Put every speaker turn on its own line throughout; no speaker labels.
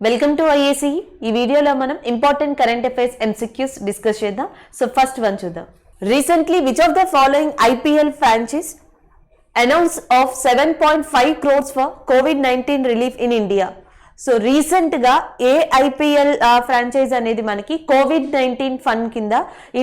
Welcome to IAC. ఈ వీడియోలో మనం important current affairs MCQs discuss చేద్దాం. సో ఫస్ట్ వన్ చూద్దాం. Recently which of the following IPL franchise announce of 7.5 crores for COVID-19 relief in India. So రీసెంట్గా ఏ IPL franchise అనేది మనకి COVID-19 fund కింద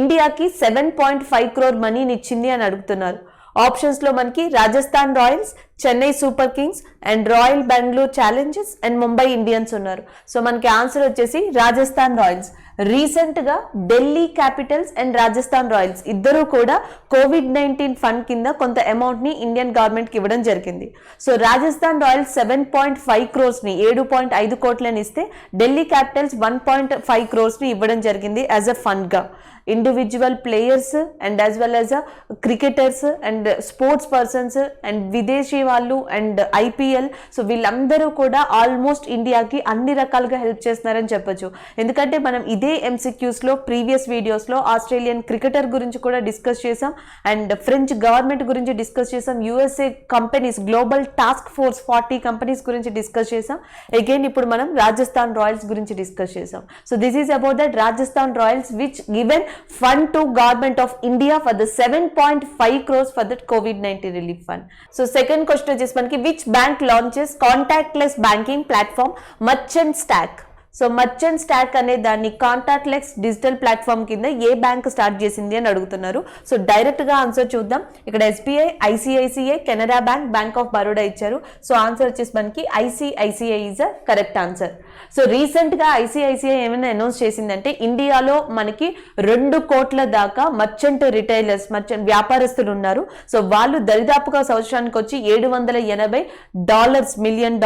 ఇండియాకి 7.5 crore మనీని ఇచ్చింది అని అడుగుతున్నారు. ఆప్షన్స్లో మనకి Rajasthan Royals, Chennai super Kings and royal Bengaluru Challengers and Mumbai Indians ఉన్నారు. సో మనకి ఆన్సర్ వచ్చేసి రాజస్థాన్ రాయల్స్. రీసెంట్గా Delhi Capitals and Rajasthan Royals ఇద్దరూ కూడా COVID-19 ఫండ్ కింద కొంత అమౌంట్ని ఇండియన్ గవర్నమెంట్కి ఇవ్వడం జరిగింది. సో రాజస్థాన్ రాయల్స్ 7.5 crores-ని 7.5 కోట్లని ఇస్తే ఢిల్లీ క్యాపిటల్స్ 1.5 crores-ని ఇవ్వడం జరిగింది యాజ్ అ ఫండ్గా. Individual players and as well as cricketers and sports persons and విదేశీ వాళ్ళు అండ్ IPL, సో వీళ్ళందరూ కూడా ఆల్మోస్ట్ ఇండియాకి అన్ని రకాలుగా హెల్ప్ చేస్తున్నారని చెప్పొచ్చు. ఎందుకంటే మనం ఇదే MCQsలో ప్రీవియస్ వీడియోస్లో ఆస్ట్రేలియన్ క్రికెటర్ గురించి కూడా డిస్కస్ చేసాం అండ్ ఫ్రెంచ్ గవర్నమెంట్ గురించి డిస్కస్ చేసాం, USA companies global task force 40 companies గురించి డిస్కస్ చేసాం. అగైన్ ఇప్పుడు మనం రాజస్థాన్ రాయల్స్ గురించి డిస్కస్ చేసాం. So this is about that Rajasthan Royals which given fund to government of India for the 7.5 crores for that COVID-19 relief fund. So second question is manaki which bank launches contactless banking platform Merchant Stack. So merchant stock అనే దాన్ని contactless digital platform కింద ఏ bank start చేసింది అని అడుగుతున్నారు. So డైరెక్ట్గా answer చూద్దాం. ఇక్కడ SBI, ICICI, Canara bank, bank of Baroda ఇచ్చారు. సో ఆన్సర్ వచ్చేసి మనకి ICICI is a correct answer. So రీసెంట్గా ICICI ఏమైనా అనౌన్స్ చేసిందంటే ఇండియాలో మనకి 2 కోట్ల దాకా మర్చెంట్ రిటైలర్స్, మర్చెంట్ వ్యాపారస్తులు ఉన్నారు. సో వాళ్ళు దరిదాపుగా సంవత్సరానికి వచ్చి $780 మిలియన్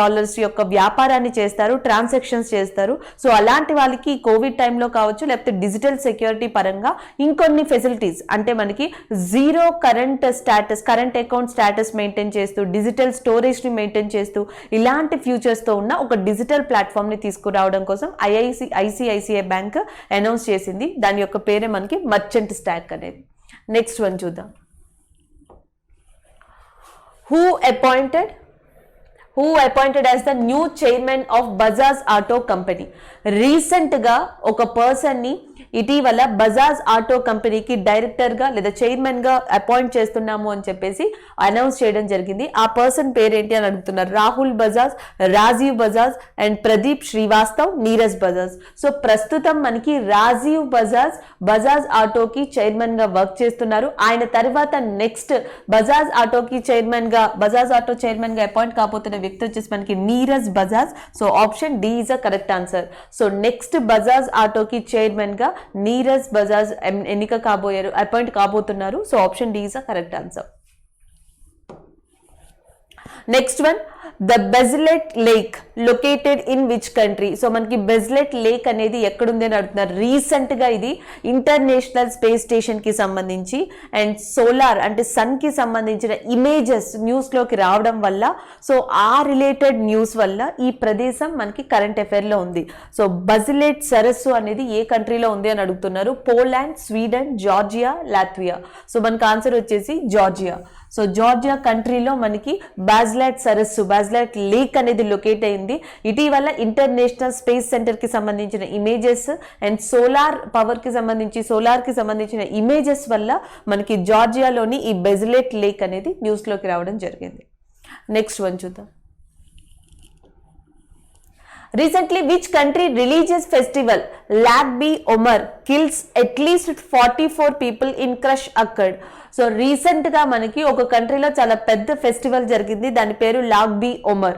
యొక్క వ్యాపారాన్ని చేస్తారు, ట్రాన్సాక్షన్స్ చేస్తారు. సో అలాంటి వాళ్ళకి కోవిడ్ టైంలో కావచ్చు లేకపోతే డిజిటల్ సెక్యూరిటీ పరంగా ఇంకొన్ని ఫెసిలిటీస్ అంటే మనకి zero current account status maintain చేస్తూ డిజిటల్ స్టోరేజ్ని మెయింటైన్ చేస్తూ ఇలాంటి ఫ్యూచర్స్తో ఉన్న ఒక డిజిటల్ ప్లాట్ఫామ్ని తీసుకురావడం కోసం ICICI బ్యాంక్ అనౌన్స్ చేసింది. దాని యొక్క పేరే మనకి మర్చెంట్ స్టాక్ అనేది. నెక్స్ట్ వన్ చూద్దాం. Who appointed as the new chairman of Bajaj Auto Company? రీసెంట్గా ఒక పర్సన్ని ఇటీవల బజాజ్ ఆటో కంపెనీకి డైరెక్టర్గా లేదా చైర్మన్గా అపాయింట్ చేస్తున్నాము అని చెప్పేసి అనౌన్స్ చేయడం జరిగింది. ఆ పర్సన్ పేరేంటి అని అడుగుతున్నారు. రాహుల్ బజాజ్, రాజీవ్ బజాజ్ అండ్ ప్రదీప్ శ్రీవాస్తవ్, నీరజ్ బజాజ్. సో ప్రస్తుతం మనకి రాజీవ్ బజాజ్ ఆటోకి చైర్మన్గా వర్క్ చేస్తున్నారు. ఆయన తర్వాత నెక్స్ట్ బజాజ్ ఆటో చైర్మన్గా అపాయింట్ కాబోతున్న వ్యక్తి వచ్చేసి మనకి Neeraj Bajaj. So option D is a correct answer. So next Bajaj ఆటోకి చైర్మన్ గా నీరజ్ బజాజ్ అపాయింట్ కాబోతున్నారు. So option D is a correct answer. Next one, the Bezlet lake located in which country? So మనకి Bezlet lake అనేది ఎక్కడుంది అని అడుగుతున్నారు. రీసెంట్గా ఇది ఇంటర్నేషనల్ స్పేస్ స్టేషన్కి సంబంధించి అండ్ సోలార్ అంటే సన్కి సంబంధించిన ఇమేజెస్ న్యూస్లోకి రావడం వల్ల సో ఆ రిలేటెడ్ న్యూస్ వల్ల ఈ ప్రదేశం మనకి కరెంట్ అఫైర్లో ఉంది. సో బెజ్లెట్ సరస్సు అనేది ఏ కంట్రీలో ఉంది అని అడుగుతున్నారు. Poland, Sweden, Georgia, Latvia. So మనకి ఆన్సర్ వచ్చేసి జార్జియా. సో జార్జియా కంట్రీలో మనకి బెజ్లెట్ లేక్ అనేది లొకేట్ అయింది. ఇటీవల ఇంటర్నేషనల్ స్పేస్ సెంటర్ కి సంబంధించిన ఇమేజెస్ అండ్ సోలార్కి సంబంధించిన ఇమేజెస్ వల్ల మనకి జార్జియాలోని ఈ బెజ్లెట్ లేక్ అనేది న్యూస్లోకి రావడం జరిగింది. నెక్స్ట్ వన్ చూద్దాం. Recently, which country religious festival Lag BiOmar kills at least 44 people in crush occurred? So రీసెంట్గా మనకి ఒక కంట్రీలో చాలా పెద్ద ఫెస్టివల్ జరిగింది. దాని పేరు లాగ్ BiOmar.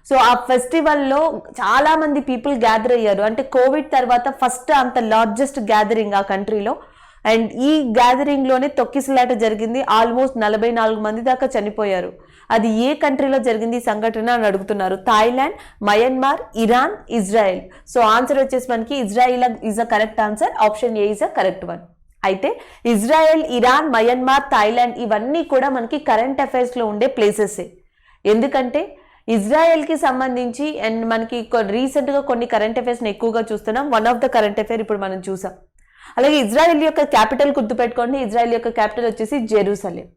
సో ఆ ఫెస్టివల్లో చాలా మంది పీపుల్ గ్యాదర్ అయ్యారు. అంటే కోవిడ్ తర్వాత ఫస్ట్ అంత లార్జెస్ట్ గ్యాదరింగ్ ఆ కంట్రీలో. అండ్ ఈ గ్యాదరింగ్లోనే తొక్కిసలాట జరిగింది. ఆల్మోస్ట్ 44 మంది దాకా చనిపోయారు. అది ఏ కంట్రీలో జరిగింది ఈ సంఘటన అని అడుగుతున్నారు. Thailand, Myanmar, Iran, Israel. So answer వచ్చేసి మనకి Israel is a correct answer. Option A is a correct one. అయితే ఇజ్రాయెల్, ఇరాన్, మయన్మార్, థాయిలాండ్ ఇవన్నీ కూడా మనకి కరెంట్ అఫైర్స్లో ఉండే ప్లేసెసే. ఎందుకంటే ఇజ్రాయెల్కి సంబంధించి అండ్ మనకి రీసెంట్గా కొన్ని కరెంట్ అఫైర్స్ని ఎక్కువగా చూస్తున్నాం. One of the current affair ఇప్పుడు మనం చూసాం. అలాగే ఇజ్రాయెల్ యొక్క క్యాపిటల్ గుర్తుపెట్టుకోండి. ఇజ్రాయెల్ యొక్క క్యాపిటల్ వచ్చేసి జెరూసలేం.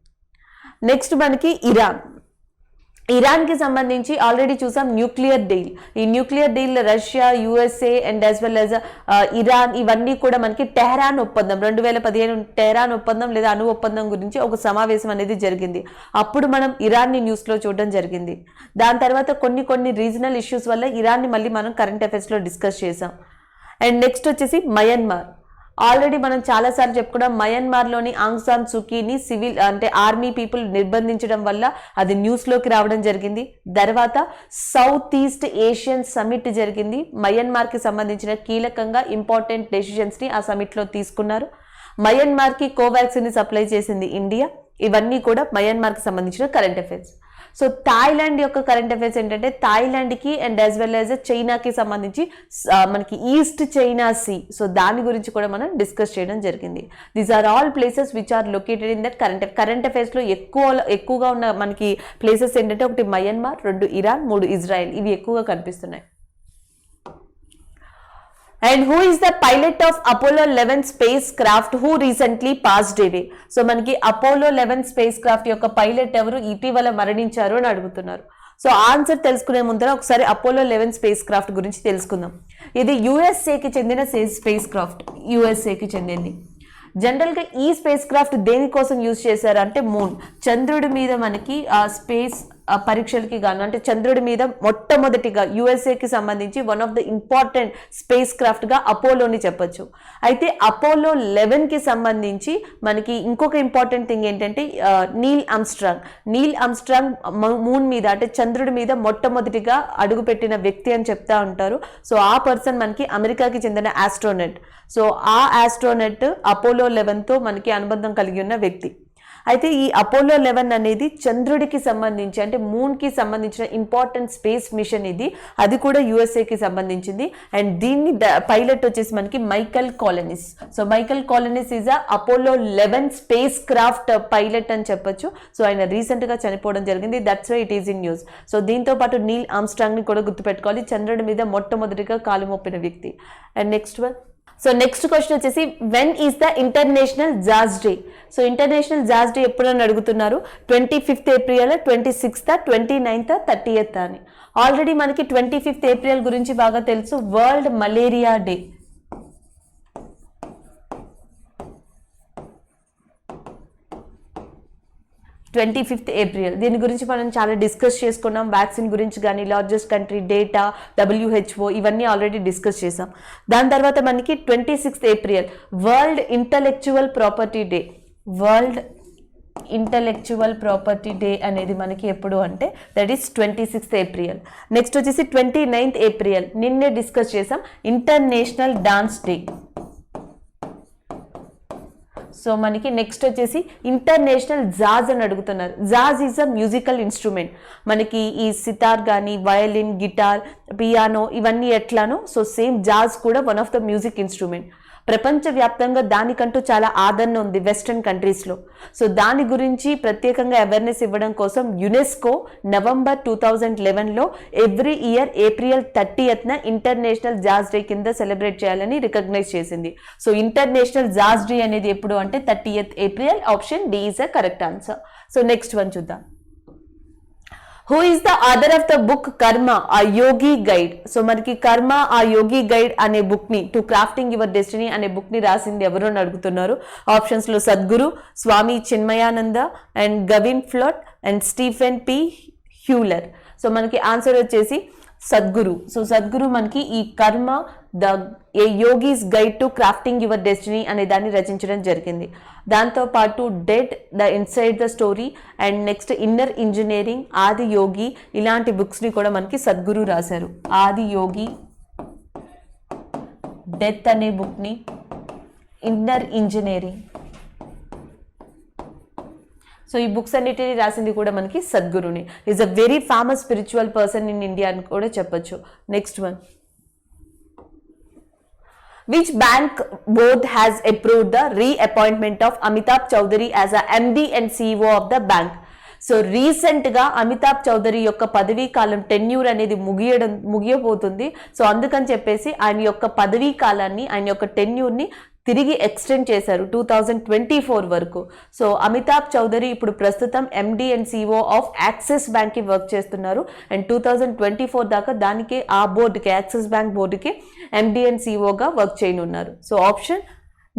నెక్స్ట్ మనకి ఇరాన్. ఇరాన్కి సంబంధించి ఆల్రెడీ చూసాం న్యూక్లియర్ డీల్. ఈ nuclear deal Russia, USA and as well as Iran ఇవన్నీ కూడా మనకి టెహరాన్ ఒప్పందం 2015 టెహరాన్ ఒప్పందం లేదా అణు ఒప్పందం గురించి ఒక సమావేశం అనేది జరిగింది. అప్పుడు మనం ఇరాన్ని న్యూస్లో చూడడం జరిగింది. దాని తర్వాత కొన్ని రీజనల్ ఇష్యూస్ వల్ల ఇరాన్ని మళ్ళీ మనం కరెంట్ అఫైర్స్లో డిస్కస్ చేసాం. అండ్ నెక్స్ట్ వచ్చేసి మయన్మార్. ఆల్రెడీ మనం చాలాసార్లు చెప్పుకున్నాం, మయన్మార్లోని ఆంగ్ సాన్ సూకీని సివిల్ అంటే ఆర్మీ పీపుల్ నిర్బంధించడం వల్ల అది న్యూస్లోకి రావడం జరిగింది. తర్వాత సౌత్ ఈస్ట్ ఏషియన్ సమిట్ జరిగింది. మయన్మార్కి సంబంధించిన కీలకంగా ఇంపార్టెంట్ డెసిషన్స్ని ఆ సమిట్లో తీసుకున్నారు. మయన్మార్కి కోవాక్సిన్ని సప్లై చేసింది ఇండియా. ఇవన్నీ కూడా మయన్మార్కి సంబంధించిన కరెంట్ అఫైర్స్. సో థాయిలాండ్ యొక్క కరెంట్ అఫైర్స్ ఏంటంటే థాయిలాండ్కి అండ్ యాజ్ వెల్ యాజ్ చైనాకి సంబంధించి మనకి ఈస్ట్ చైనా సీ, సో దాని గురించి కూడా మనం డిస్కస్ చేయడం జరిగింది. These are all places which are located in that current అఫైర్స్లో ఎక్కువగా ఉన్న మనకి ప్లేసెస్ ఏంటంటే ఒకటి మయన్మార్, 2 ఇరాన్, 3 ఇజ్రాయెల్. ఇవి ఎక్కువగా కనిపిస్తున్నాయి. And who is the pilot of Apollo 11 spacecraft who recently passed away? So మనకి అపోలో 11 స్పేస్ క్రాఫ్ట్ యొక్క పైలట్ ఎవరు ఇటీవల మరణించారు అని అడుగుతున్నారు. సో ఆన్సర్ తెలుసుకునే ముందర ఒకసారి అపోలో 11 స్పేస్ క్రాఫ్ట్ గురించి తెలుసుకుందాం. ఇది యుఎస్ఏకి చెందిన స్పేస్ క్రాఫ్ట్, యుఎస్ఏకి చెందింది. జనరల్గా ఈ స్పేస్ క్రాఫ్ట్ దేనికోసం యూజ్ చేశారు అంటే మూన్, చంద్రుడి మీద మనకి స్పేస్ పరీక్షలకి గాను అంటే చంద్రుడి మీద మొట్టమొదటిగా యుఎస్ఏకి సంబంధించి one of the important space క్రాఫ్ట్గా అపోలోని చెప్పొచ్చు. అయితే అపోలో 11కి సంబంధించి మనకి ఇంకొక ఇంపార్టెంట్ థింగ్ ఏంటంటే నీల్ ఆమ్స్ట్రాంగ్ మూన్ మీద అంటే చంద్రుడి మీద మొట్టమొదటిగా అడుగుపెట్టిన వ్యక్తి అని చెప్తా ఉంటారు. సో ఆ పర్సన్ మనకి అమెరికాకి చెందిన ఆస్ట్రోనట్. సో ఆ ఆస్ట్రోనట్ అపోలో 11తో మనకి అనుబంధం కలిగి ఉన్న వ్యక్తి. అయితే ఈ అపోలో 11 అనేది చంద్రుడికి సంబంధించి అంటే మూన్కి సంబంధించిన ఇంపార్టెంట్ స్పేస్ మిషన్ ఇది. అది కూడా యుఎస్ఏకి సంబంధించింది. అండ్ దీన్ని పైలట్ వచ్చేసి మనకి Michael Collins. So Michael Collins is Apollo 11 spacecraft pilot అని చెప్పొచ్చు. సో ఆయన రీసెంట్గా చనిపోవడం జరిగింది. That's why it is in news. So దీంతో పాటు నీల్ ఆమ్స్ట్రాంగ్ని కూడా గుర్తుపెట్టుకోవాలి, చంద్రుడి మీద మొట్టమొదటిగా కాలు మోపిన వ్యక్తి. And next one. So next question వచ్చేసి when is the international jazz day? So international jazz day ఎప్పుడని అడుగుతున్నారు. 25th April, 26th, 29th, 30th అని. ఆల్రెడీ మనకి 25th ఏప్రిల్ గురించి బాగా తెలుసు, వరల్డ్ మలేరియా డే. ఏప్రిల్ దీని గురించి మనం చాలా డిస్కస్ చేసుకున్నాం. వ్యాక్సిన్ గురించి కానీ, లార్జెస్ట్ కంట్రీ డేటా, WHO ఇవన్నీ ఆల్రెడీ డిస్కస్ చేసాం. దాని తర్వాత మనకి 26th April world intellectual property day. World intellectual property day అనేది మనకి ఎప్పుడు అంటే that is 26th April. Next వచ్చేసి 29th ఏప్రిల్ నిన్నే డిస్కస్ చేసాం, ఇంటర్నేషనల్ డాన్స్ డే. సో మనకి నెక్స్ట్ వచ్చేసి ఇంటర్నేషనల్ జాజ్ అని అడుగుతున్నారు. Jazz is a musical instrument. మనకి ఈ సితార్ కానీ, వయలిన్, గిటార్, పియానో ఇవన్నీ ఎట్లానో సో సేమ్ జాజ్ కూడా one of the music instrument. ప్రపంచవ్యాప్తంగా దానికంటూ చాలా ఆదరణ ఉంది వెస్టర్న్ కంట్రీస్లో. సో దాని గురించి ప్రత్యేకంగా అవేర్నెస్ ఇవ్వడం కోసం యునెస్కో నవంబర్ 2011లో every year April 30th international jazz day కింద సెలబ్రేట్ చేయాలని రికగ్నైజ్ చేసింది. సో ఇంటర్నేషనల్ జాజ్ డే అనేది ఎప్పుడు అంటే 30th April. Option D is a correct answer. So next one చూద్దాం. Who is the author of the book Karma a yogi guide? So మనకి Karma a yogi guide అనే book ని టు క్రాఫ్టింగ్ యువర్ డెస్టినీ అనే book ని రాసింది ఎవరు అని అడుగుతున్నారు. ఆప్షన్స్ లో Sadhguru, Swami Chinmayananda and Gavin Flood and Stephen P Huler. So మనకి ఆన్సర్ వచ్చేసి సద్గురు. సో సద్గురు మనకి ఈ Karma the A yogi's guide to crafting your destiny అనే దాన్ని రచించడం జరిగింది. దాంతోపాటు death the inside the story and next inner engineering, Adi yogi ఇలాంటి బుక్స్ని కూడా మనకి సద్గురు రాశారు. ఆది యోగి, డెత్ అనే బుక్ని, ఇన్నర్ ఇంజనీరింగ్. సో ఈ బుక్స్ అన్నిటిని రాసింది కూడా మనకి సద్గురుని. Is a very famous spiritual person in India అని కూడా చెప్పొచ్చు. Next one. Which bank board has approved the reappointment of Amitabh Chaudhary as a MD and CEO of the bank? So రీసెంట్గా అమితాబ్ చౌదరి యొక్క పదవీ కాలం టెన్యూర్ అనేది ముగియబోతుంది. సో అందుకని చెప్పేసి ఆయన యొక్క పదవీ కాలాన్ని, ఆయన యొక్క టెన్యూర్ని తిరిగి ఎక్స్టెండ్ చేశారు 2024 వరకు. సో అమితాబ్ చౌదరి ఇప్పుడు ప్రస్తుతం MD and CEO of Axis బ్యాంక్కి వర్క్ చేస్తున్నారు. అండ్ 2024 దాకా దానికి ఆ బోర్డుకి యాక్సిస్ బ్యాంక్ బోర్డుకి ఎండి అండ్ సిఓగా వర్క్ చేయనున్నారు. So option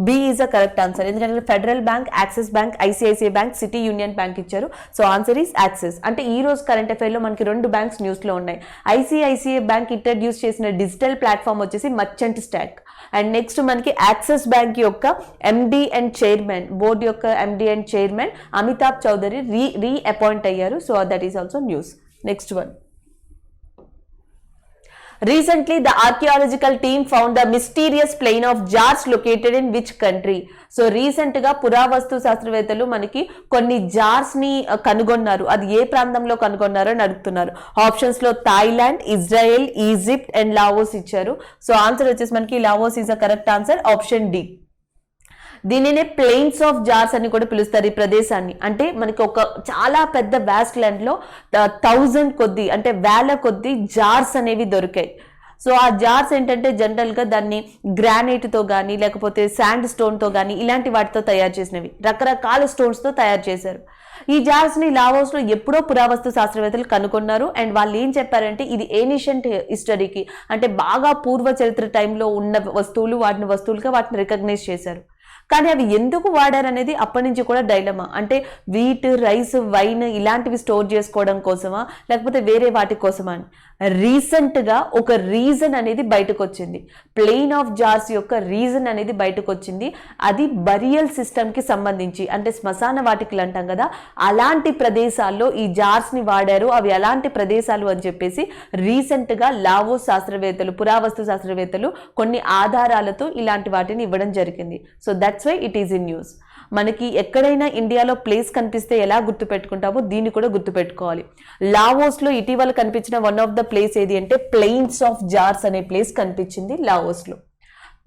B is a correct answer. ఎందుకంటే federal bank, Axis bank, ICICI bank, City Union bank ఇచ్చారు. So answer is Axis. అంటే ఈ రోజు కరెంట్ అఫైర్లో మనకి 2 బ్యాంక్స్ న్యూస్లో ఉన్నాయి. ఐసిఐసిఐ బ్యాంక్ ఇంట్రడ్యూస్ చేసిన డిజిటల్ ప్లాట్ఫామ్ వచ్చేసి మర్చెంట్ స్టాక్. అండ్ నెక్స్ట్ మనకి యాక్సిస్ బ్యాంక్ యొక్క ఎండి అండ్ చైర్మన్, బోర్డు యొక్క MD and chairman Amitabh Chaudhary reappoint అయ్యారు. So that is also news. Next one. Recently, the archaeological team found the mysterious plain of jars located in which country? So recent గా పురావస్తు శాస్త్రవేత్తలు మనకి కొన్ని jars ని కనుగొన్నారు. అది ఏ ప్రాంతంలో కనుగొన్నారో అని అడుగుతున్నారు. ఆప్షన్స్ లో Thailand, Israel, Egypt and Laos ఇచ్చారు. సో ఆన్సర్ వచ్చేసి మనకి Laos is a correct answer. Option D. దీనినే ప్లెయిన్స్ ఆఫ్ జార్స్ అని కూడా పిలుస్తారు ఈ ప్రదేశాన్ని. అంటే మనకి ఒక చాలా పెద్ద వ్యాస్ట్ ల్యాండ్ లో 1000 కొద్ది అంటే వేల కొద్ది జార్స్ అనేవి దొరికాయి. సో ఆ జార్స్ ఏంటంటే జనరల్ గా దాన్ని గ్రానైట్ తో కానీ లేకపోతే శాండ్ స్టోన్ తో కానీ ఇలాంటి వాటితో తయారు చేసినవి, రకరకాల స్టోన్స్ తో తయారు చేశారు. ఈ జార్స్ ని లావోస్ లో ఎప్పుడో పురావస్తు శాస్త్రవేత్తలు కనుగొన్నారు. అండ్ వాళ్ళు ఏం చెప్పారంటే ఇది ఏన్షియంట్ హిస్టరీకి అంటే బాగా పూర్వ చరిత్ర టైంలో ఉన్న వస్తువులు, వాటిని రికగ్నైజ్ చేశారు. కానీ అవి ఎందుకు వాడారు అనేది అప్పటి నుంచి కూడా డైలమా. అంటే వీట్, రైస్, వైన్ ఇలాంటివి స్టోర్ చేసుకోవడం కోసమా లేకపోతే వేరే వాటి కోసమా అని రీసెంట్ గా ఒక రీజన్ అనేది బయటకు వచ్చింది. ప్లెయిన్ ఆఫ్ జార్స్ యొక్క రీజన్ అనేది బయటకు వచ్చింది. అది బరియల్ సిస్టమ్ కి సంబంధించి అంటే శ్మశాన వాటికలు అంటాం కదా, అలాంటి ప్రదేశాల్లో ఈ జార్స్ ని వాడారు. అవి ఎలాంటి ప్రదేశాలు అని చెప్పేసి రీసెంట్ గా లావోస్ శాస్త్రవేత్తలు, పురావస్తు శాస్త్రవేత్తలు కొన్ని ఆధారాలతో ఇలాంటి వాటిని ఇవ్వడం జరిగింది. So that's why it is in news. మనకి ఎక్కడైనా ఇండియాలో ప్లేస్ కనిపిస్తే ఎలా గుర్తుపెట్టుకుంటామో దీన్ని కూడా గుర్తుపెట్టుకోవాలి. లావోస్ లో ఇటీవల కనిపించిన వన్ ఆఫ్ ద ప్లేస్ ఏది అంటే ప్లెయిన్స్ ఆఫ్ జార్స్ అనే ప్లేస్ కనిపించింది లావోస్ లో.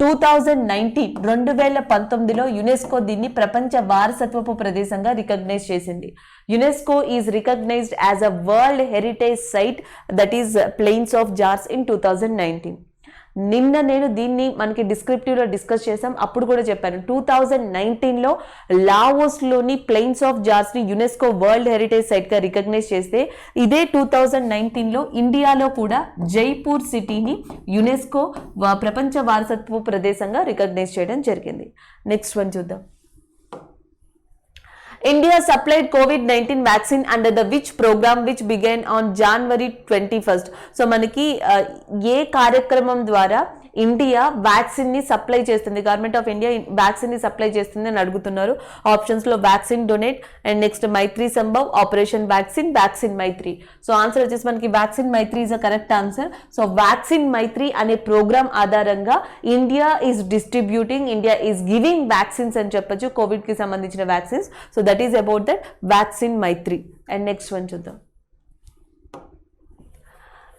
2019లో యునెస్కో దీన్ని ప్రపంచ వారసత్వపు ప్రదేశంగా రికగ్నైజ్ చేసింది. UNESCO is recognised as a world heritage site that is plains of jars in 2019. నిన్న నేను దీన్ని మనకి డిస్క్రిప్టివ్లో డిస్కస్ చేసాం. అప్పుడు కూడా చెప్పాను 2019లో లావోస్లోని ప్లెయిన్స్ ఆఫ్ జార్స్ని యునెస్కో వరల్డ్ హెరిటేజ్ సైట్గా రికగ్నైజ్ చేస్తే ఇదే 2019లో ఇండియాలో కూడా జైపూర్ సిటీని యునెస్కో ప్రపంచ వారసత్వ ప్రదేశంగా రికగ్నైజ్ చేయడం జరిగింది. నెక్స్ట్ వన్ చూద్దాం. India supplied COVID-19 vaccine under the which program which began on January 21st. So మనకి ఏ కార్యక్రమం ద్వారా ఇండియా వ్యాక్సిన్ ని సప్లై చేస్తుంది, గవర్నమెంట్ ఆఫ్ ఇండియా వ్యాక్సిన్ ని సప్లై చేస్తుంది అని అడుగుతున్నారు. ఆప్షన్స్ లో vaccine donate and next Maitri Sambhav, operation vaccine Maitri. So answer వచ్చేసి మనకి vaccine Maitri is a correct answer. So vaccine Maitri అనే ప్రోగ్రామ్ ఆధారంగా India is distributing, India is giving vaccines అని చెప్పొచ్చు, కోవిడ్ కి సంబంధించిన vaccines. So that is about that vaccine Mythri. And next one చూద్దాం.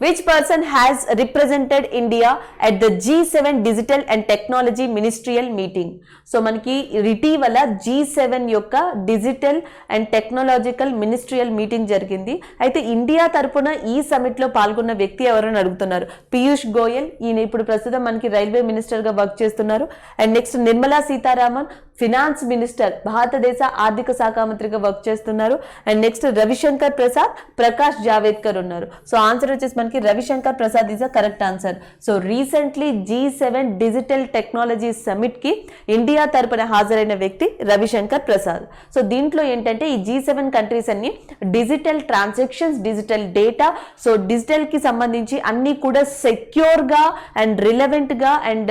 Which person has represented India at the G7 Digital and Technology Ministerial Meeting? So మనకి ఇటీవల G7 యొక్క digital and technological ministerial meeting జరిగింది. అయితే India తరపున ఈ summit లో పాల్గొన్న వ్యక్తి ఎవరని అడుగుతున్నారు. పీయూష్ గోయల్, ఈయన ఇప్పుడు ప్రస్తుతం మనకి రైల్వే మినిస్టర్ గా వర్క్ చేస్తున్నారు. And next Nirmala Sitharaman, finance minister, భారతదేశ ఆర్థిక శాఖ మంత్రిగా వర్క్ చేస్తున్నారు. అండ్ నెక్స్ట్ రవిశంకర్ ప్రసాద్, ప్రకాష్ జావేద్కర్ ఉన్నారు. సో ఆన్సర్ వచ్చేసి మనకి Ravishankar Prasad is a correct answer. So recently G7 digital technology summit కి ఇండియా తరపున హాజరైన వ్యక్తి రవిశంకర్ ప్రసాద్. సో దీంట్లో ఏంటంటే ఈ G7 కంట్రీస్ అన్ని digital transactions, digital data, so digital కి సంబంధించి అన్ని కూడా సెక్యూర్ గా అండ్ రిలవెంట్ గా అండ్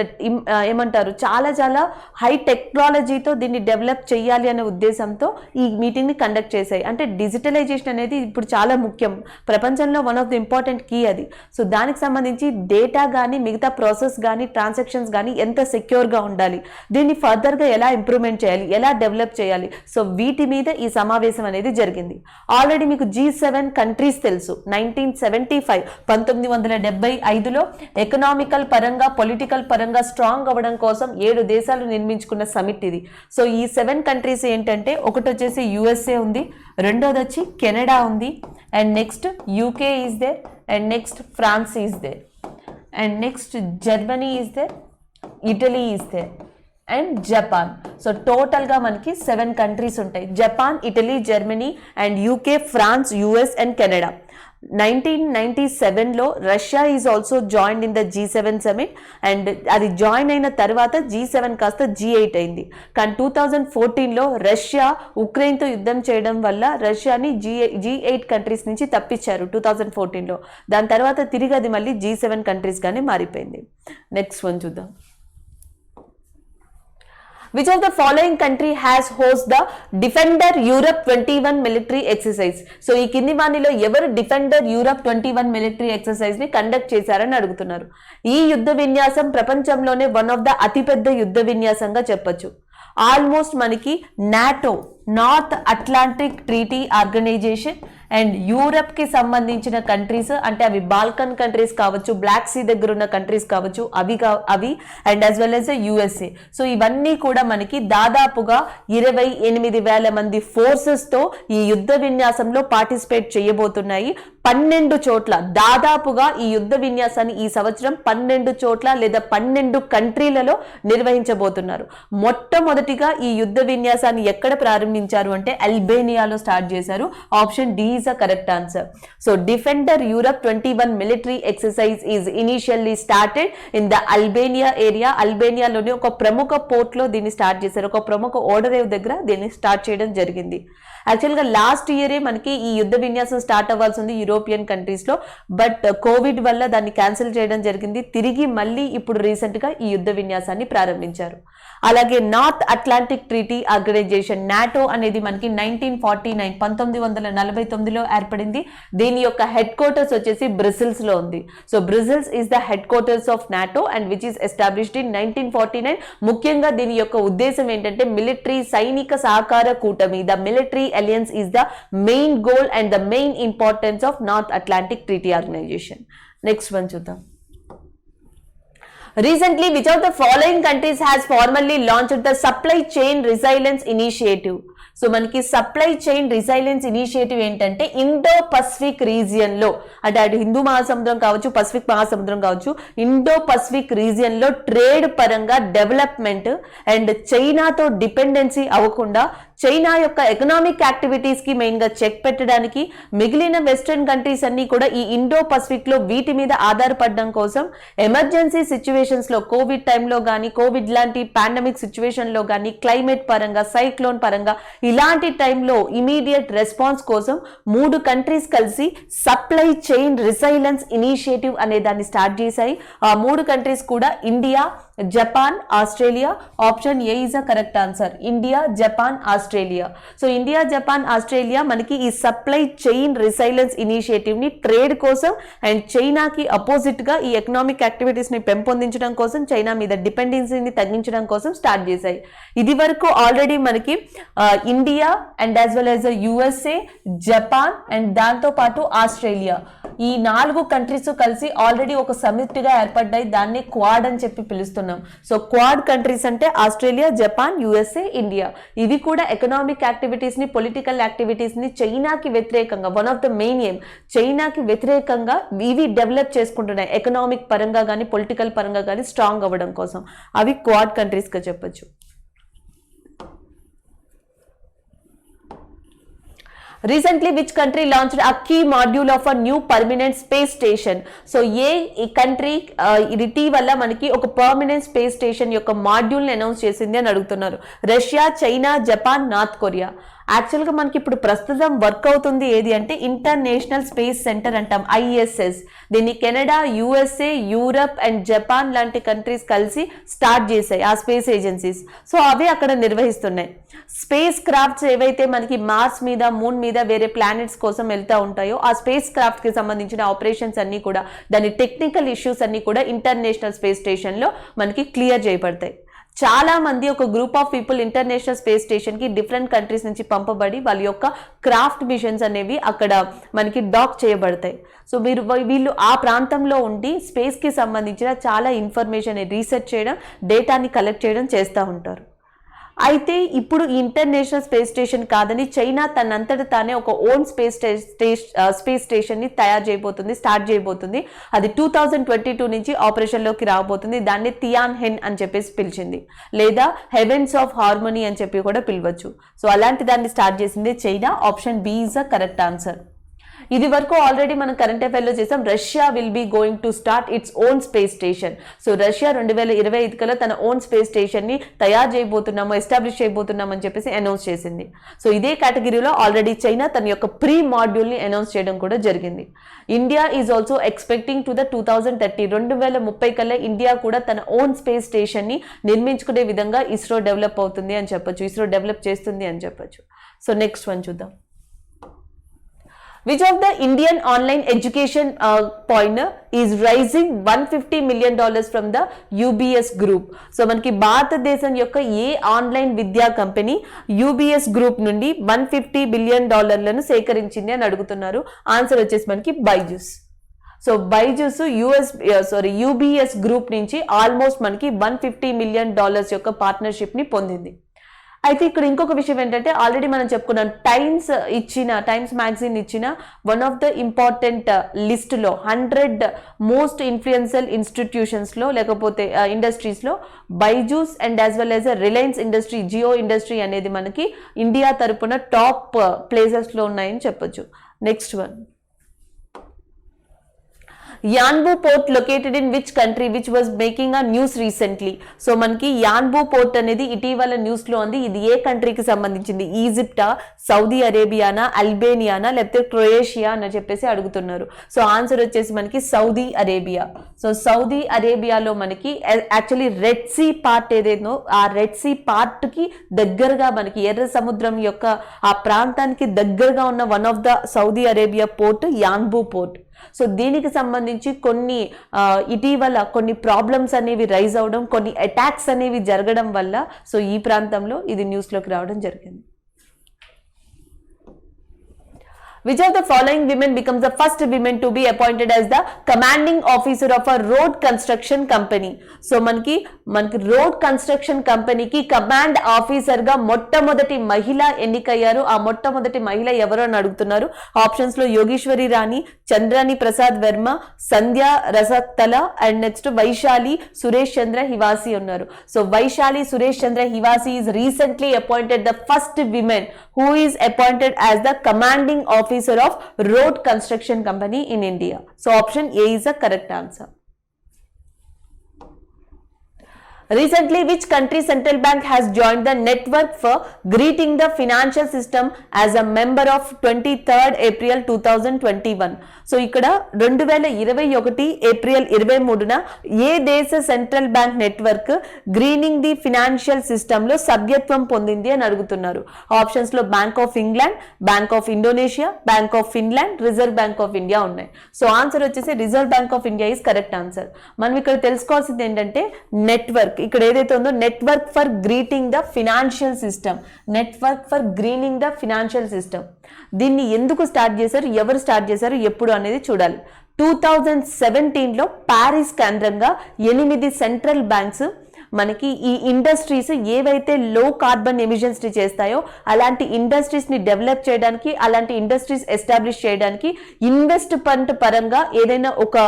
ఏమంటారు చాలా చాలా హై టెక్నాలజీ తో దీన్ని డెవలప్ చేయాలి అనే ఉద్దేశంతో ఈ మీటింగ్ ని కండక్ట్ చేశాయి. అంటే డిజిటలైజేషన్ అనేది ఇప్పుడు చాలా ముఖ్యం, ప్రపంచంలో one of the important key అది. సో దానికి సంబంధించి డేటా కానీ మిగతా ప్రాసెస్ కానీ ట్రాన్సాక్షన్స్ కానీ ఎంత సెక్యూర్ గా ఉండాలి, దీన్ని ఫర్దర్ గా ఎలా ఇంప్రూవ్మెంట్ చేయాలి, ఎలా డెవలప్ చేయాలి, సో వీటి మీద ఈ సమావేశం అనేది జరిగింది. ఆల్రెడీ మీకు G7 కంట్రీస్ తెలుసు. 1975లో ఎకనామికల్ పరంగా పొలిటికల్ పరంగా స్ట్రాంగ్ అవ్వడం కోసం 7 దేశాలు నిర్మించుకున్న సమిట్ ఇది. సో ఈ 7 కంట్రీస్ ఏంటంటే ఒకటి వచ్చేసి USA ఉంది, రెండోది వచ్చి కెనడా ఉంది, and next UK is there, and next France is there, and next Germany is there, Italy is there, and Japan. So టోటల్గా మనకి 7 కంట్రీస్ ఉంటాయి. Japan, Italy, Germany and UK, France, US and Canada. 1997లో Russia is also joined in the G7 summit and అది join అయిన తర్వాత G7 కాస్త G8 అయింది. కానీ 2014లో రష్యా ఉక్రెయిన్తో యుద్ధం చేయడం వల్ల రష్యాని G8 కంట్రీస్ నుంచి తప్పించారు 2014లో. దాని తర్వాత తిరిగి అది మళ్ళీ G7 కంట్రీస్గానే మారిపోయింది. నెక్స్ట్ వన్ చూద్దాం. Which of the following country has host the Defender Europe 21 military exercise? So ఈ కింది వాణిలో ఎవరు డిఫెండర్ యూరప్ 21 మిలిటరీ ఎక్సర్సైజ్ ని కండక్ట్ చేశారని అడుగుతున్నారు. ఈ యుద్ధ విన్యాసం ప్రపంచంలోనే వన్ ఆఫ్ ద అతిపెద్ద యుద్ధ విన్యాసంగా చెప్పొచ్చు. ఆల్మోస్ట్ మనకి NATO, North Atlantic Treaty Organisation and Europe కి సంబంధించిన కంట్రీస్, అంటే అవి బాల్కన్ కంట్రీస్ కావచ్చు, బ్లాక్ సీ దగ్గర ఉన్న కంట్రీస్ కావచ్చు, అవి and as well as USA. So ఇవన్నీ కూడా మనకి దాదాపుగా 28,000 మంది ఫోర్సెస్ తో ఈ యుద్ధ విన్యాసంలో పార్టిసిపేట్ చేయబోతున్నాయి. 12 చోట్ల దాదాపుగా ఈ యుద్ధ విన్యాసాన్ని ఈ సంవత్సరం 12 చోట్ల లేదా 12 కంట్రీలలో నిర్వహించబోతున్నారు. మొట్టమొదటిగా ఈ యుద్ధ విన్యాసాన్ని ఎక్కడ ప్రారంభించారు అంటే అల్బేనియాలో స్టార్ట్ చేశారు. Option D is a correct answer. So Defender Europe 21 military exercise is initially started in the Albania area. Albania లోని ఒక ప్రముఖ పోర్ట్ లో దీన్ని స్టార్ట్ చేశారు. ఒక ప్రముఖ ఓడరేవ్ దగ్గర దీన్ని స్టార్ట్ చేయడం జరిగింది. యాక్చువల్గా లాస్ట్ ఇయరే మనకి ఈ యుద్ధ విన్యాసం స్టార్ట్ అవ్వాల్సి ఉంది యూరోపియన్ కంట్రీస్ లో, బట్ కోవిడ్ వల్ల దాన్ని క్యాన్సిల్ చేయడం జరిగింది. తిరిగి మళ్ళీ ఇప్పుడు రీసెంట్ గా ఈ యుద్ధ విన్యాసాన్ని ప్రారంభించారు. అలాగే North Atlantic Treaty Organisation NATO అనేది మనకి 1949లో ఏర్పడింది. దీని యొక్క హెడ్ క్వార్టర్స్ వచ్చేసి బ్రసిల్స్ లో ఉంది. So Brussels is the headquarters of NATO and which is established in 1949. ముఖ్యంగా దీని యొక్క ఉద్దేశం ఏంటంటే మిలిటరీ సైనిక సహకార కూటమి. The military alliance is the main goal and the main importance of North Atlantic Treaty Organisation. Next one చూద్దాం. Recently, which of the following countries has formally launched the Supply Chain Resilience Initiative? So మనకి supply chain resilience initiative ఏంటంటే Indo Pacific region లో, అంటే అటు హిందూ మహాసముద్రం కావచ్చు, Pacific మహాసముద్రం కావచ్చు, ఇండో పసిఫిక్ రీజియన్ లో ట్రేడ్ పరంగా డెవలప్మెంట్ అండ్ చైనాతో డిపెండెన్సీ అవ్వకుండా చైనా యొక్క ఎకనామిక్ యాక్టివిటీస్ కి మెయిన్ గా చెక్ పెట్టడానికి మిగిలిన వెస్టర్న్ కంట్రీస్ అన్ని కూడా ఈ ఇండో పసిఫిక్ లో వీటి మీద ఆధారపడడం కోసం ఎమర్జెన్సీ సిచ్యువేషన్స్ లో కోవిడ్ టైంలో కానీ, కోవిడ్ లాంటి పాండమిక్ సిచ్యువేషన్ లో కానీ, క్లైమేట్ పరంగా, సైక్లోన్ పరంగా ఇలాంటి టైంలో ఇమీడియట్ రెస్పాన్స్ కోసం 3 కంట్రీస్ కలిసి సప్లై చైన్ రిసైలెన్స్ ఇనిషియేటివ్ అనే దాన్ని స్టార్ట్ చేశాయి. ఆ 3 కంట్రీస్ కూడా India, Japan, Australia. Option A is a correct answer. India, Japan, Australia. So India, Japan, Australia మనకి ఈ సప్లై చైన్ రిసైలెన్స్ ఇనిషియేటివ్ ని ట్రేడ్ కోసం అండ్ చైనాకి అపోజిట్ గా ఈ ఎకనామిక్ యాక్టివిటీస్ ని పెంపొందించడం కోసం, చైనా మీద డిపెండెన్సీని తగ్గించడం కోసం స్టార్ట్ చేశాయి. ఇది వరకు ఆల్రెడీ మనకి India and as well as USA, Japan and దాంతో పాటు ఆస్ట్రేలియా, ఈ 4 కంట్రీస్ కలిసి ఆల్రెడీ ఒక సమిట్ గా ఏర్పడ్డాయి. దాన్ని క్వాడ్ అని చెప్పి పిలుస్తున్నాం. సో క్వాడ్ కంట్రీస్ అంటే ఆస్ట్రేలియా, జపాన్, యుఎస్ఏ, ఇండియా. ఇవి కూడా ఎకనామిక్ యాక్టివిటీస్ ని, పొలిటికల్ యాక్టివిటీస్ ని చైనాకి వ్యతిరేకంగా, one of the main aim చైనాకి వ్యతిరేకంగా ఇవి డెవలప్ చేసుకుంటున్నాయి. ఎకనామిక్ పరంగా కానీ, పొలిటికల్ పరంగా కానీ స్ట్రాంగ్ అవ్వడం కోసం అవి క్వాడ్ కంట్రీస్ గా చెప్పొచ్చు. Recently, which country launched a key module of a new permanent space station? So, ఈ కంట్రీ ఇటీవల మనకి ఒక పర్మనెంట్ స్పేస్ స్టేషన్ యొక్క మాడ్యూల్ ని అనౌన్స్ చేసింది అని అడుగుతున్నారు. Russia, China, Japan, north Korea. యాక్చువల్గా మనకి ఇప్పుడు ప్రస్తుతం వర్క్ అవుతుంది ఏది అంటే ఇంటర్నేషనల్ స్పేస్ సెంటర్ అంటాం, ఐఎస్ఎస్. దీన్ని Canada, USA, Europe and Japan లాంటి కంట్రీస్ కలిసి స్టార్ట్ చేశాయి ఆ స్పేస్ ఏజెన్సీస్. సో అవి అక్కడ నిర్వహిస్తున్నాయి. స్పేస్ క్రాఫ్ట్స్ ఏవైతే మనకి మార్స్ మీద, మూన్ మీద, వేరే ప్లానెట్స్ కోసం వెళ్తూ ఉంటాయో ఆ స్పేస్ క్రాఫ్ట్ కి సంబంధించిన ఆపరేషన్స్ అన్ని కూడా, దాని టెక్నికల్ ఇష్యూస్ అన్ని కూడా ఇంటర్నేషనల్ స్పేస్ స్టేషన్ లో మనకి క్లియర్ చేయబడతాయి. చాలా మంది ఒక group of people international space station కి డిఫరెంట్ కంట్రీస్ నుంచి పంపబడి వాళ్ళ యొక్క క్రాఫ్ట్ మిషన్స్ అనేవి అక్కడ మనకి డాక్ చేయబడతాయి. సో వీళ్ళు ఆ ప్రాంతంలో ఉండి స్పేస్ కి సంబంధించిన చాలా ఇన్ఫర్మేషన్ రీసెర్చ్ చేయడం, డేటాని కలెక్ట్ చేయడం చేస్తూ ఉంటారు. అయితే ఇప్పుడు ఇంటర్నేషనల్ స్పేస్ స్టేషన్ కాదని చైనా తనంతట తానే ఒక ఓన్ స్పేస్ స్టేషన్ ని తయారు చేయబోతుంది, స్టార్ట్ చేయబోతుంది. అది 2022 నుంచి ఆపరేషన్ లోకి రాబోతుంది. దాన్ని టియాన్ హెన్ అని చెప్పేసి పిలిచింది, లేదా హెవెన్స్ ఆఫ్ హార్మోనీ అని చెప్పి కూడా పిలవచ్చు. సో అలాంటి దాన్ని స్టార్ట్ చేసింది China. Option B is the correct answer. ఇది వరకు ఆల్రెడీ మనం కరెంట్ అఫైర్ లో చేసాం. Russia will be going to start its own space station. So Russia 2025 కల్లా తన ఓన్ స్పేస్ స్టేషన్ ని తయారు చేయబోతున్నాము, ఎస్టాబ్లిష్ చేయబోతున్నాం అని చెప్పేసి అనౌన్స్ చేసింది. సో ఇదే కేటగిరీలో ఆల్రెడీ చైనా తన యొక్క ప్రీ మాడ్యూల్ ని అనౌన్స్ చేయడం కూడా జరిగింది. India is also expecting to the 2030 2030 కల్లా ఇండియా కూడా తన ఓన్ స్పేస్ స్టేషన్ ని నిర్మించుకునే విధంగా ఇస్రో డెవలప్ అవుతుంది అని చెప్పొచ్చు, ఇస్రో డెవలప్ చేస్తుంది అని చెప్పొచ్చు. సో నెక్స్ట్ వన్ చూద్దాం. Which of the Indian online education point is raising $150 million from the UBS group? So మనకి భారతదేశం యొక్క ఏ ఆన్లైన్ విద్యా కంపెనీ UBS గ్రూప్ నుండి $150 బిలియన్ సేకరించింది అని అడుగుతున్నారు. ఆన్సర్ వచ్చేసి మనకి Byju's. So Byju's UBS group నుంచి ఆల్మోస్ట్ మనకి $150 మిలియన్ యొక్క పార్ట్నర్షిప్ ని పొందింది. అయితే ఇక్కడ ఇంకొక విషయం ఏంటంటే ఆల్రెడీ మనం చెప్పుకున్నాం, టైమ్స్ మ్యాగజైన్ ఇచ్చిన one of the important list లో 100 మోస్ట్ ఇన్ఫ్లుయెన్షియల్ ఇన్స్టిట్యూషన్స్ లో లేకపోతే ఇండస్ట్రీస్ లో Byju's and as well as Reliance industry, Jio industry అనేది మనకి ఇండియా తరపున టాప్ ప్లేసెస్ లో ఉన్నాయని చెప్పొచ్చు. Next one. Yanbu port located in which country which was making a news recently? So మనకి యాన్బూ పోర్ట్ అనేది ఇటీవల న్యూస్ లో ఉంది. ఇది ఏ కంట్రీకి సంబంధించింది? ఈజిప్టా, సౌదీ అరేబియానా, అల్బేనియానా, లేకపోతే క్రొయేషియా అని చెప్పేసి అడుగుతున్నారు. సో ఆన్సర్ వచ్చేసి మనకి సౌదీ అరేబియా. సో సౌదీ అరేబియాలో మనకి యాక్చువల్లీ రెడ్ సీ పార్ట్ ఏదైందో ఆ రెడ్ సీ పార్ట్ కి దగ్గరగా మనకి ఎర్ర సముద్రం యొక్క ఆ ప్రాంతానికి దగ్గరగా ఉన్న one of the Saudi Arabia port Yanbu port. So దీనికి సంబంధించి ఇటీవల కొన్ని ప్రాబ్లమ్స్ అనేవి రైజ్ అవడం, కొన్ని అటాక్స్ అనేవి జరగడం వల్ల సో ఈ ప్రాంతంలో ఇది న్యూస్లోకి రావడం జరిగింది. Which of the following women becomes the first women to be appointed as the commanding officer of a road construction company? So మనకి రోడ్ కన్స్ట్రక్షన్ కంపెనీకి కమాండ్ ఆఫీసర్ గా మొట్టమొదటి మహిళ ఎన్నికయ్యారు. ఆ మొట్టమొదటి మహిళ ఎవరు అని అడుగుతున్నారు. ఆప్షన్స్ లో యోగేశ్వరి రాణి, చంద్రాని ప్రసాద్ వర్మ, సంధ్య రసక్తల అండ్ నెక్స్ట్ వైశాలి సురేష్ చంద్ర హివాసి ఉన్నారు. So Vaishali Suresh Chandra Hiwase is recently appointed the first women who is appointed as the commanding officer of road construction company in India. So option A is the correct answer. Recently, which country central bank has joined the network for greeting the financial system as a member of 23rd April 2021? So ఇక్కడ 2021 April 23న ఏ దేశ central bank network greening the financial System లో సభ్యత్వం పొందింది అని అడుగుతున్నారు. Options లో bank of England, bank of Indonesia, bank of Finland, reserve Bank of India ఉన్నాయి. So answer వచ్చేసి reserve Bank of India is correct answer. మనం ఇక్కడ తెలుసుకోవాల్సింది ఏంటంటే నెట్వర్క్ ఇక్కడ ఏదైతే ఉందో network for greeting the Financial system, network for Greening the Financial system. దీన్ని ఎందుకు స్టార్ట్ చేశారు, ఎవరు స్టార్ట్ చేశారు, ఎప్పుడు అనేది చూడాలి. 2017లో ప్యారిస్ కేంద్రంగా 8 సెంట్రల్ బ్యాంక్స్ మనకి ఈ ఇండస్ట్రీస్ ఏవైతే లో కార్బన్ ఎమిషన్స్ ని చేస్తాయో అలాంటి ఇండస్ట్రీస్ ని డెవలప్ చేయడానికి, అలాంటి ఇండస్ట్రీస్ ఎస్టాబ్లిష్ చేయడానికి ఇన్వెస్ట్మెంట్ పరంగా ఏదైనా ఒక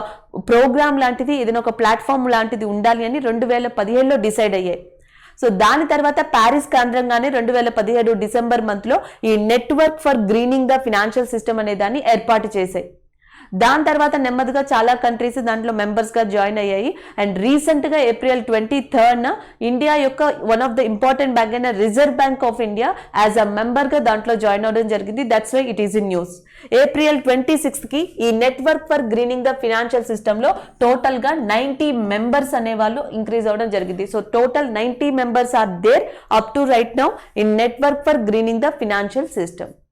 ప్రోగ్రామ్ లాంటిది, ఏదైనా ఒక ప్లాట్ఫామ్ లాంటిది ఉండాలి అని 2017లో డిసైడ్ అయ్యాయి. సో దాని తర్వాత ప్యారిస్ కేంద్రంగానే 2017 డిసెంబర్ మంత్ లో ఈ Network for Greening the Financial system అనే దాన్ని ఏర్పాటు చేశాయి. దాని తర్వాత నెమ్మదిగా చాలా కంట్రీస్ దాంట్లో మెంబర్స్ గా జాయిన్ అయ్యాయి. అండ్ రీసెంట్ గా ఏప్రిల్ 23rd ఇండియా యొక్క one of the important bank అయిన Reserve Bank of India as a member గా దాంట్లో జాయిన్ అవడం జరిగింది. That's why it is in news. April 26th కి ఈ Network for Greening the Financial System లో టోటల్ గా 90 మెంబర్స్ అనే వాళ్ళు ఇంక్రీజ్ అవడం జరిగింది. So total 90 members are there up to right now in Network for Greening the Financial system.